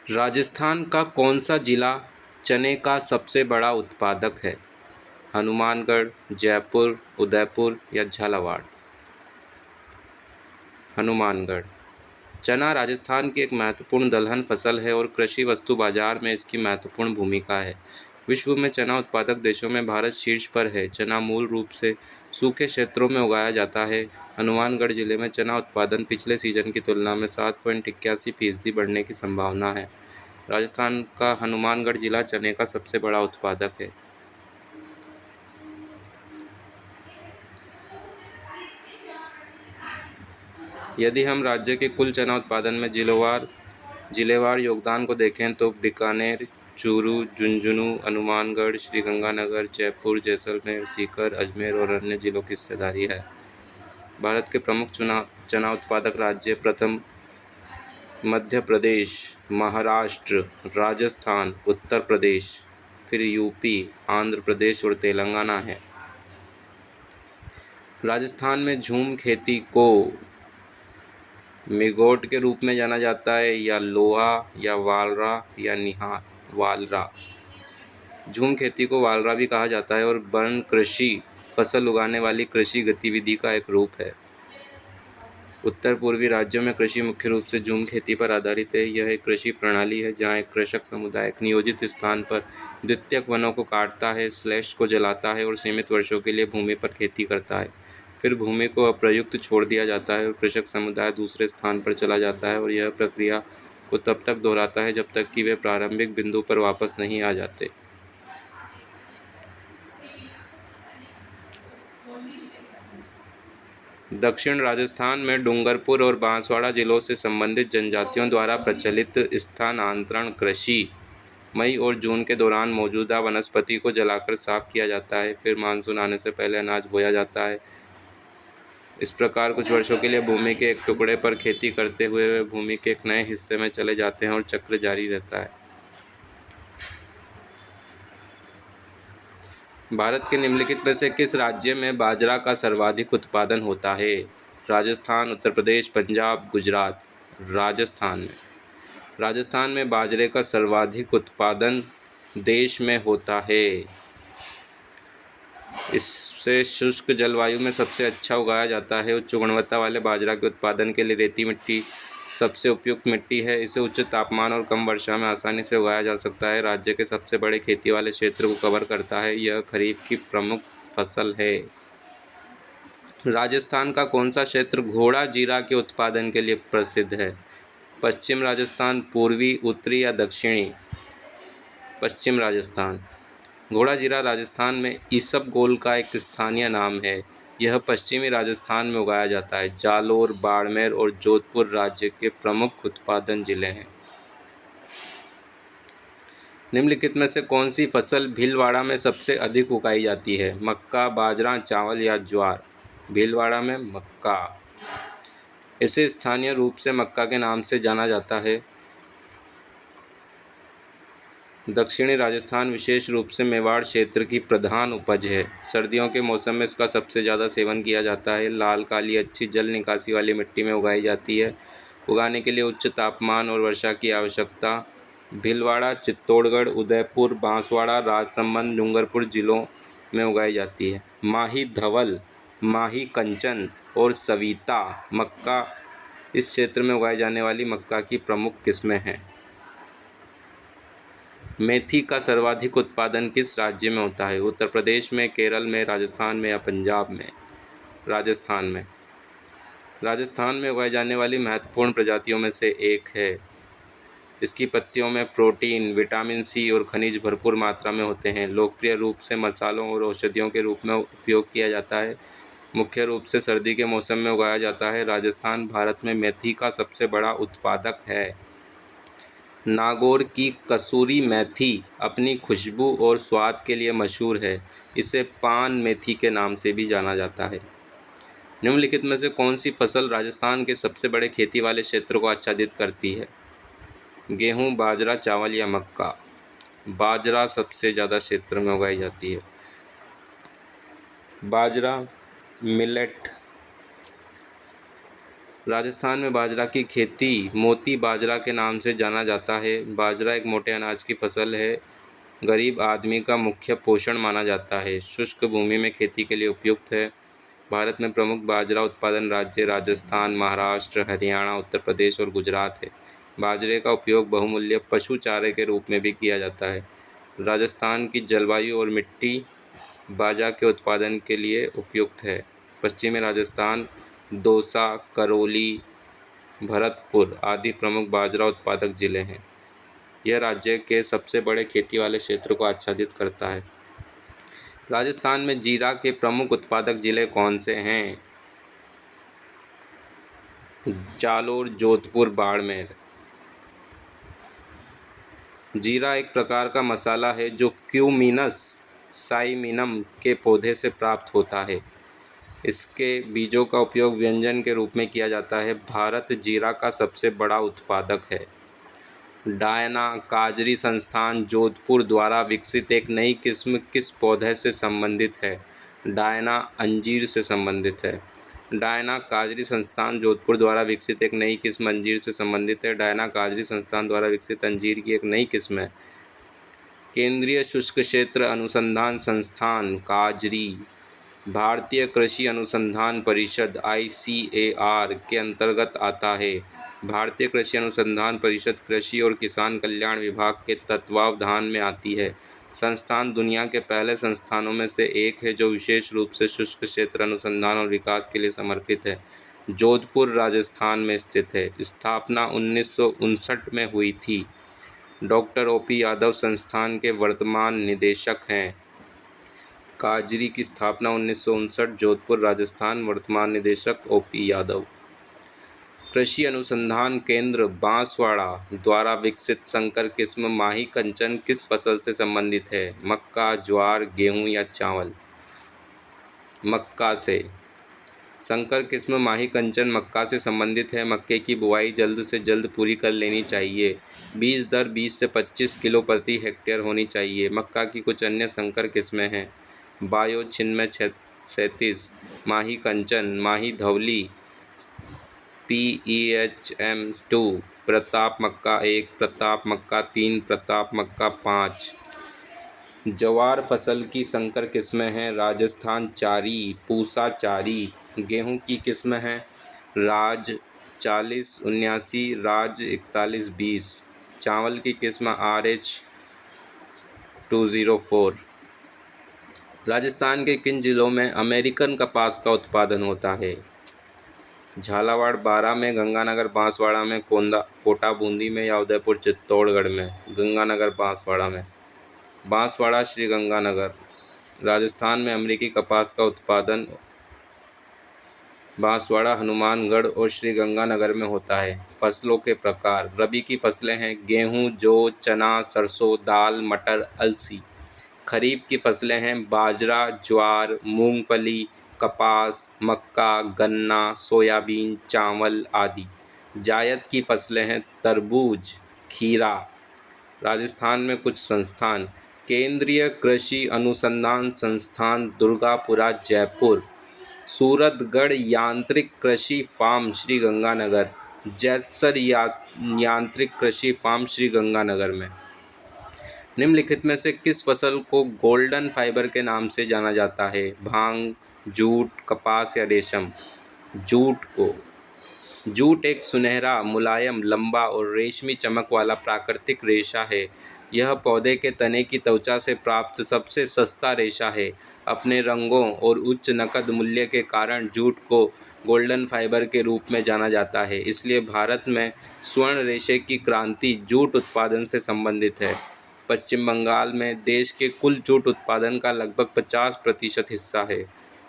राजस्थान का कौन सा जिला चने का सबसे बड़ा उत्पादक है? हनुमानगढ़, जयपुर, उदयपुर या झालावाड़? हनुमानगढ़। चना राजस्थान की एक महत्वपूर्ण दलहन फसल है और कृषि वस्तु बाजार में इसकी महत्वपूर्ण भूमिका है। विश्व में चना उत्पादक देशों में भारत शीर्ष पर है। चना मूल रूप से सूखे क्षेत्रों में उगाया जाता है। हनुमानगढ़ जिले में चना उत्पादन पिछले सीजन की तुलना में 7.81% बढ़ने की संभावना है। राजस्थान का हनुमानगढ़ जिला चने का सबसे बड़ा उत्पादक है। यदि हम राज्य के कुल चना उत्पादन में जिलेवार योगदान को देखें तो बीकानेर, चूरू, झुंझुनू, हनुमानगढ़, श्रीगंगानगर, जयपुर, जैसलमेर, सीकर, अजमेर और अन्य जिलों की हिस्सेदारी है। भारत के प्रमुख चना उत्पादक राज्य प्रथम मध्य प्रदेश, महाराष्ट्र, राजस्थान, उत्तर प्रदेश, फिर यूपी, आंध्र प्रदेश और तेलंगाना है। राजस्थान में झूम खेती को मेगोट के रूप में जाना जाता है, या लोहा, या वालरा, या वालरा। झूम खेती को वालरा भी कहा जाता है और वन कृषि, फसल उगाने वाली कृषि गतिविधि का एक रूप है। उत्तर पूर्वी राज्यों में कृषि मुख्य रूप से झूम खेती पर आधारित है। यह एक कृषि प्रणाली है जहां एक कृषक समुदाय एक नियोजित स्थान पर द्वितीयक वनों को काटता है, स्लैश को जलाता है और सीमित वर्षों के लिए भूमि पर खेती करता है। फिर भूमि को अप्रयुक्त छोड़ दिया जाता है और कृषक समुदाय दूसरे स्थान पर चला जाता है और यह प्रक्रिया को तब तक दोहराता है जब तक कि वे प्रारंभिक बिंदु पर वापस नहीं आ जाते। दक्षिण राजस्थान में डूंगरपुर और बांसवाड़ा जिलों से संबंधित जनजातियों द्वारा प्रचलित स्थानांतरण कृषि मई और जून के दौरान मौजूदा वनस्पति को जलाकर साफ किया जाता है। फिर मानसून आने से पहले अनाज बोया जाता है। इस प्रकार कुछ वर्षों के लिए भूमि के एक टुकड़े पर खेती करते हुए वे भूमि के एक नए हिस्से में चले जाते हैं और चक्र जारी रहता है। भारत के निम्नलिखित में से किस राज्य में बाजरा का सर्वाधिक उत्पादन होता है? राजस्थान, उत्तर प्रदेश, पंजाब, गुजरात। राजस्थान में बाजरे का सर्वाधिक उत्पादन देश में होता है। इससे शुष्क जलवायु में सबसे अच्छा उगाया जाता है। उच्च गुणवत्ता वाले बाजरा के उत्पादन के लिए रेती मिट्टी सबसे उपयुक्त मिट्टी है। इसे उच्च तापमान और कम वर्षा में आसानी से उगाया जा सकता है। राज्य के सबसे बड़े खेती वाले क्षेत्र को कवर करता है। यह खरीफ की प्रमुख फसल है। राजस्थान का कौन सा क्षेत्र घोड़ा जीरा के उत्पादन के लिए प्रसिद्ध है? पश्चिम राजस्थान, पूर्वी, उत्तरी या दक्षिणी? पश्चिम राजस्थान। घोड़ा जीरा राजस्थान में ईसबगोल का एक स्थानीय नाम है। यह पश्चिमी राजस्थान में उगाया जाता है। जालोर, बाड़मेर और जोधपुर राज्य के प्रमुख उत्पादन जिले हैं। निम्नलिखित में से कौन सी फसल भीलवाड़ा में सबसे अधिक उगाई जाती है? मक्का, बाजरा, चावल या ज्वार? भीलवाड़ा में मक्का। इसे स्थानीय रूप से मक्का के नाम से जाना जाता है। दक्षिणी राजस्थान विशेष रूप से मेवाड़ क्षेत्र की प्रधान उपज है। सर्दियों के मौसम में इसका सबसे ज़्यादा सेवन किया जाता है। लाल काली अच्छी जल निकासी वाली मिट्टी में उगाई जाती है। उगाने के लिए उच्च तापमान और वर्षा की आवश्यकता। भीलवाड़ा, चित्तौड़गढ़, उदयपुर, बांसवाड़ा, राजसमंद, डूंगरपुर जिलों में उगाई जाती है। माही धवल, माही कंचन और सविता मक्का इस क्षेत्र में उगाई जाने वाली मक्का की प्रमुख किस्में हैं। मेथी का सर्वाधिक उत्पादन किस राज्य में होता है? उत्तर प्रदेश में, केरल में, राजस्थान में या पंजाब में? राजस्थान में उगाई जाने वाली महत्वपूर्ण प्रजातियों में से एक है। इसकी पत्तियों में प्रोटीन, विटामिन सी और खनिज भरपूर मात्रा में होते हैं। लोकप्रिय रूप से मसालों और औषधियों के रूप में उपयोग किया जाता है। मुख्य रूप से सर्दी के मौसम में उगाया जाता है। राजस्थान भारत में मेथी का सबसे बड़ा उत्पादक है। नागौर की कसूरी मेथी अपनी खुशबू और स्वाद के लिए मशहूर है। इसे पान मेथी के नाम से भी जाना जाता है। निम्नलिखित में से कौन सी फसल राजस्थान के सबसे बड़े खेती वाले क्षेत्र को आच्छादित करती है? गेहूँ, बाजरा, चावल या मक्का? बाजरा सबसे ज़्यादा क्षेत्र में उगाई जाती है। बाजरा मिलेट राजस्थान में बाजरा की खेती मोती बाजरा के नाम से जाना जाता है। बाजरा एक मोटे अनाज की फसल है। गरीब आदमी का मुख्य पोषण माना जाता है। शुष्क भूमि में खेती के लिए उपयुक्त है। भारत में प्रमुख बाजरा उत्पादन राज्य राजस्थान, महाराष्ट्र, हरियाणा, उत्तर प्रदेश और गुजरात है। बाजरे का उपयोग बहुमूल्य पशु चारे के रूप में भी किया जाता है। राजस्थान की जलवायु और मिट्टी बाजरा के उत्पादन के लिए उपयुक्त है। पश्चिमी राजस्थान, दौसा, करौली, भरतपुर आदि प्रमुख बाजरा उत्पादक जिले हैं। यह राज्य के सबसे बड़े खेती वाले क्षेत्र को आच्छादित करता है। राजस्थान में जीरा के प्रमुख उत्पादक जिले कौन से हैं? जालोर, जोधपुर, बाड़मेर। जीरा एक प्रकार का मसाला है जो क्यूमिनस साइमिनम के पौधे से प्राप्त होता है। इसके बीजों का उपयोग व्यंजन के रूप में किया जाता है। भारत जीरा का सबसे बड़ा उत्पादक है। डायना काजरी संस्थान जोधपुर द्वारा विकसित एक नई किस्म किस पौधे से संबंधित है? डायना अंजीर से संबंधित है। डायना काजरी संस्थान जोधपुर द्वारा विकसित एक नई किस्म अंजीर से संबंधित है। डायना काजरी संस्थान द्वारा विकसित अंजीर की एक नई किस्म है। केंद्रीय शुष्क क्षेत्र अनुसंधान संस्थान काजरी भारतीय कृषि अनुसंधान परिषद ICAR के अंतर्गत आता है। भारतीय कृषि अनुसंधान परिषद कृषि और किसान कल्याण विभाग के तत्वावधान में आती है। संस्थान दुनिया के पहले संस्थानों में से एक है जो विशेष रूप से शुष्क क्षेत्र अनुसंधान और विकास के लिए समर्पित है। जोधपुर राजस्थान में स्थित है। स्थापना 1959 में हुई थी। डॉक्टर OP यादव संस्थान के वर्तमान निदेशक हैं। काजरी की स्थापना 1959, जोधपुर राजस्थान। वर्तमान निदेशक OP यादव। कृषि अनुसंधान केंद्र बांसवाड़ा द्वारा विकसित संकर किस्म माही कंचन किस फसल से संबंधित है? मक्का, ज्वार, गेहूं या चावल? मक्का से। संकर किस्म माही कंचन मक्का से संबंधित है। मक्के की बुआई जल्द से जल्द पूरी कर लेनी चाहिए। बीज दर 20 से 25 किलो प्रति हेक्टेयर होनी चाहिए। मक्का की कुछ अन्य संकर किस्में हैं। बायो छिन्मय 37, माही कंचन, माही धवली, PEHM2, प्रताप मक्का 1, प्रताप मक्का 3, प्रताप मक्का 5। जवार फसल की संकर किस्में हैं राजस्थान चारी, पूसा चारी। गेहूं की किस्म हैं राज 4079, राज 4120। चावल की किस्म RH 204। राजस्थान के किन जिलों में अमेरिकन कपास का उत्पादन होता है? झालावाड़, बारां में, गंगानगर, बांसवाड़ा में, कोटा बूंदी में या उदयपुर चित्तौड़गढ़ में? गंगानगर, बांसवाड़ा में। बांसवाड़ा, श्री गंगानगर। राजस्थान में अमेरिकी कपास का उत्पादन बांसवाड़ा, हनुमानगढ़ और श्री गंगानगर में होता है। फसलों के प्रकार। रबी की फसलें हैं गेहूं, जौ, चना, सरसों, दाल, मटर, अलसी। खरीफ की फसलें हैं बाजरा, ज्वार, मूंगफली, कपास, मक्का, गन्ना, सोयाबीन, चावल आदि। जायद की फसलें हैं तरबूज, खीरा। राजस्थान में कुछ संस्थान। केंद्रीय कृषि अनुसंधान संस्थान दुर्गापुरा जयपुर। सूरतगढ़ यांत्रिक कृषि फार्म श्री गंगानगर। जैतसर यांत्रिक कृषि फार्म श्री गंगानगर में। निम्नलिखित में से किस फसल को गोल्डन फाइबर के नाम से जाना जाता है? भांग, जूट, कपास या रेशम? जूट को। जूट एक सुनहरा, मुलायम, लंबा और रेशमी चमक वाला प्राकृतिक रेशा है। यह पौधे के तने की त्वचा से प्राप्त सबसे सस्ता रेशा है। अपने रंगों और उच्च नकद मूल्य के कारण जूट को गोल्डन फाइबर के रूप में जाना जाता है। इसलिए भारत में स्वर्ण रेशे की क्रांति जूट उत्पादन से संबंधित है। पश्चिम बंगाल में देश के कुल जूट उत्पादन का लगभग 50% हिस्सा है।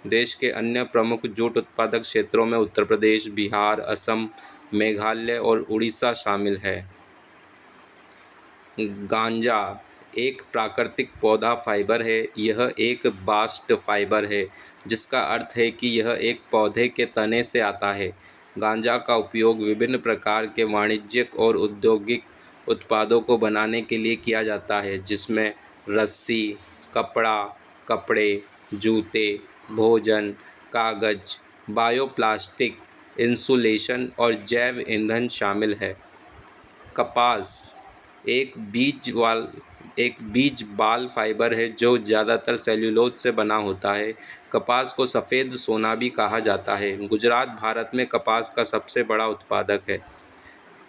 देश के अन्य प्रमुख जूट उत्पादक क्षेत्रों में उत्तर प्रदेश, बिहार, असम, मेघालय और उड़ीसा शामिल है। गांजा एक प्राकृतिक पौधा फाइबर है। यह एक बास्ट फाइबर है, जिसका अर्थ है कि यह एक पौधे के तने से आता है। गांजा का उपयोग विभिन्न प्रकार के वाणिज्यिक और औद्योगिक उत्पादों को बनाने के लिए किया जाता है, जिसमें रस्सी, कपड़े, जूते, भोजन, कागज, बायोप्लास्टिक इंसुलेशन और जैव ईंधन शामिल है। कपास एक बीज बाल फाइबर है जो ज़्यादातर सेल्यूलोज से बना होता है। कपास को सफ़ेद सोना भी कहा जाता है। गुजरात भारत में कपास का सबसे बड़ा उत्पादक है।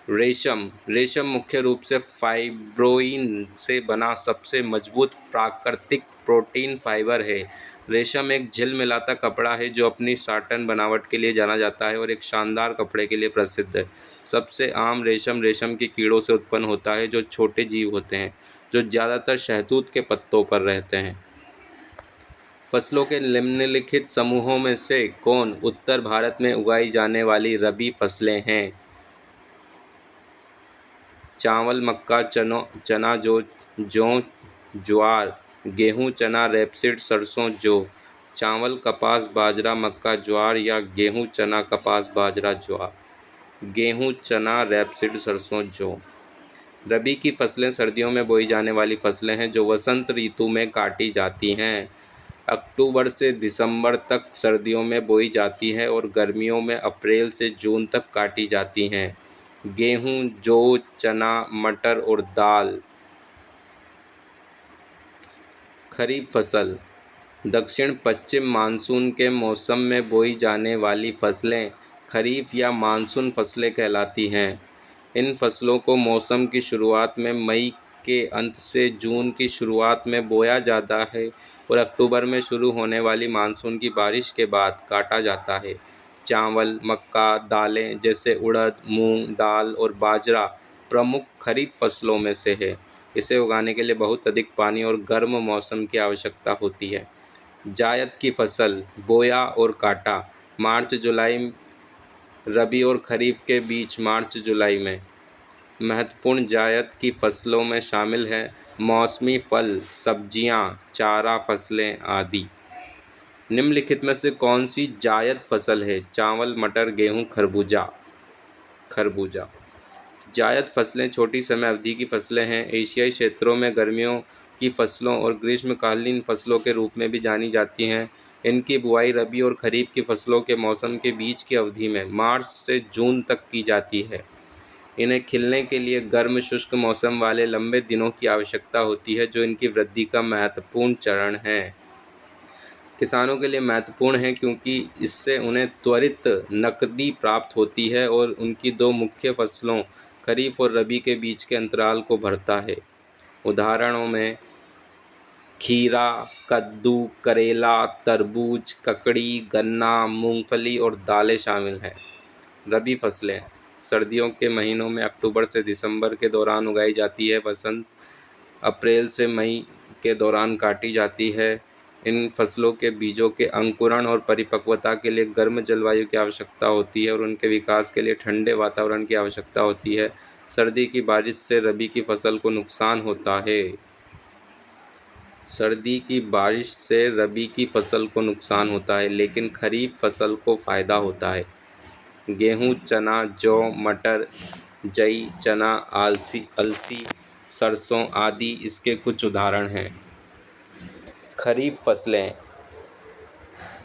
रेशम मुख्य रूप से फाइब्रोइन से बना सबसे मजबूत प्राकृतिक प्रोटीन फाइबर है। रेशम एक झिलमिलाता कपड़ा है जो अपनी साटन बनावट के लिए जाना जाता है और एक शानदार कपड़े के लिए प्रसिद्ध है। सबसे आम रेशम के कीड़ों से उत्पन्न होता है जो छोटे जीव होते हैं जो ज़्यादातर शहतूत के पत्तों पर रहते हैं। फसलों के निम्नलिखित समूहों में से कौन उत्तर भारत में उगाई जाने वाली रबी फसलें हैं? चावल, मक्का, चना, जौ, ज्वार, गेहूँ, चना, रेपसीड, सरसों, जौ। चावल, कपास, बाजरा, मक्का, ज्वार या गेहूँ, चना, कपास, बाजरा, ज्वार। गेहूँ, चना, रेपसीड, सरसों, जौ। रबी की फसलें सर्दियों में बोई जाने वाली फसलें हैं जो वसंत ऋतु में काटी जाती हैं। अक्टूबर से दिसंबर तक सर्दियों में बोई जाती हैं और गर्मियों में अप्रैल से जून तक काटी जाती हैं। गेहूँ, जौ, चना, मटर और दाल। खरीफ फसल दक्षिण पश्चिम मानसून के मौसम में बोई जाने वाली फसलें खरीफ या मानसून फसलें कहलाती हैं। इन फसलों को मौसम की शुरुआत में मई के अंत से जून की शुरुआत में बोया जाता है और अक्टूबर में शुरू होने वाली मानसून की बारिश के बाद काटा जाता है। चावल, मक्का, दालें जैसे उड़द, मूंग दाल और बाजरा प्रमुख खरीफ फसलों में से है। इसे उगाने के लिए बहुत अधिक पानी और गर्म मौसम की आवश्यकता होती है। जायद की फसल बोया और काटा मार्च जुलाई, रबी और खरीफ के बीच मार्च जुलाई में। महत्वपूर्ण जायद की फसलों में शामिल हैं मौसमी फल, सब्जियां, चारा फसलें आदि। निम्नलिखित में से कौन सी जायद फसल है? चावल, मटर, गेहूं, खरबूजा। जायद फसलें छोटी समय अवधि की फसलें हैं। एशियाई क्षेत्रों में गर्मियों की फसलों और ग्रीष्मकालीन फसलों के रूप में भी जानी जाती हैं। इनकी बुआई रबी और खरीफ की फसलों के मौसम के बीच की अवधि में मार्च से जून तक की जाती है। इन्हें खिलने के लिए गर्म शुष्क मौसम वाले लंबे दिनों की आवश्यकता होती है जो इनकी वृद्धि का महत्वपूर्ण चरण है। किसानों के लिए महत्वपूर्ण है क्योंकि इससे उन्हें त्वरित नकदी प्राप्त होती है और उनकी दो मुख्य फसलों खरीफ और रबी के बीच के अंतराल को भरता है। उदाहरणों में खीरा, कद्दू, करेला, तरबूज, ककड़ी, गन्ना, मूंगफली और दालें शामिल हैं। रबी फसलें सर्दियों के महीनों में अक्टूबर से दिसंबर के दौरान उगाई जाती है। वसंत अप्रैल से मई के दौरान काटी जाती है। इन फसलों के बीजों के अंकुरण और परिपक्वता के लिए गर्म जलवायु की आवश्यकता होती है और उनके विकास के लिए ठंडे वातावरण की आवश्यकता होती है। सर्दी की बारिश से रबी की फसल को नुकसान होता है। सर्दी की बारिश से रबी की फसल को नुकसान होता है लेकिन खरीफ फसल को फ़ायदा होता है। गेहूँ, चना, जौ, मटर, जई, चना, अलसी, सरसों आदि इसके कुछ उदाहरण हैं। खरीफ फसलें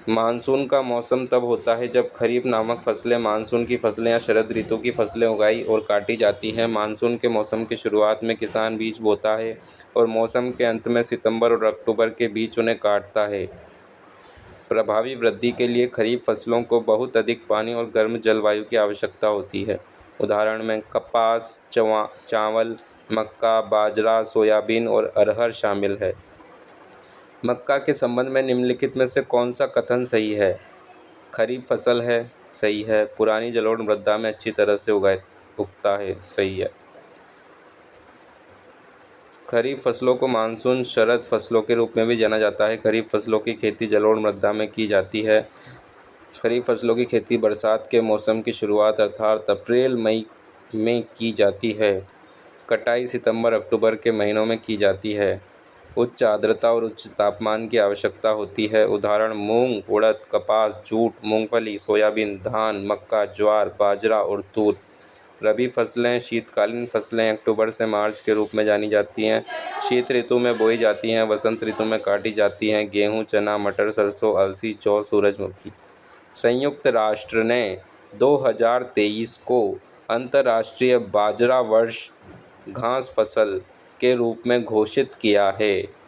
मानसून का मौसम तब होता है जब खरीफ नामक फसलें मानसून की फसलें या शरद ऋतु की फसलें उगाई और काटी जाती हैं। मानसून के मौसम की शुरुआत में किसान बीज बोता है और मौसम के अंत में सितंबर और अक्टूबर के बीच उन्हें काटता है। प्रभावी वृद्धि के लिए खरीफ फसलों को बहुत अधिक पानी और गर्म जलवायु की आवश्यकता होती है। उदाहरण में कपास, चावल, मक्का, बाजरा, सोयाबीन और अरहर शामिल है। मक्का के संबंध में निम्नलिखित में से कौन सा कथन सही है? खरीफ फसल है, सही है। पुरानी जलोढ़ मृदा में अच्छी तरह से उगता है, सही है। खरीफ फसलों को मानसून शरद फसलों के रूप में भी जाना जाता है। खरीफ फसलों की खेती जलोढ़ मृदा में की जाती है। खरीफ फसलों की खेती बरसात के मौसम की शुरुआत अर्थात अप्रैल मई में की जाती है। कटाई सितंबर अक्टूबर के महीनों में की जाती है। उच्च आर्द्रता और उच्च तापमान की आवश्यकता होती है। उदाहरण मूंग, उड़द, कपास, जूट, मूंगफली, सोयाबीन, धान, मक्का, ज्वार, बाजरा और तूर। रबी फसलें शीतकालीन फसलें अक्टूबर से मार्च के रूप में जानी जाती हैं। शीत ऋतु में बोई जाती हैं, वसंत ऋतु में काटी जाती हैं। गेहूँ, चना, मटर, सरसों, अलसी, जौ, सूरजमुखी। संयुक्त राष्ट्र ने 2023 को अंतर्राष्ट्रीय बाजरा वर्ष घास फसल के रूप में घोषित किया है।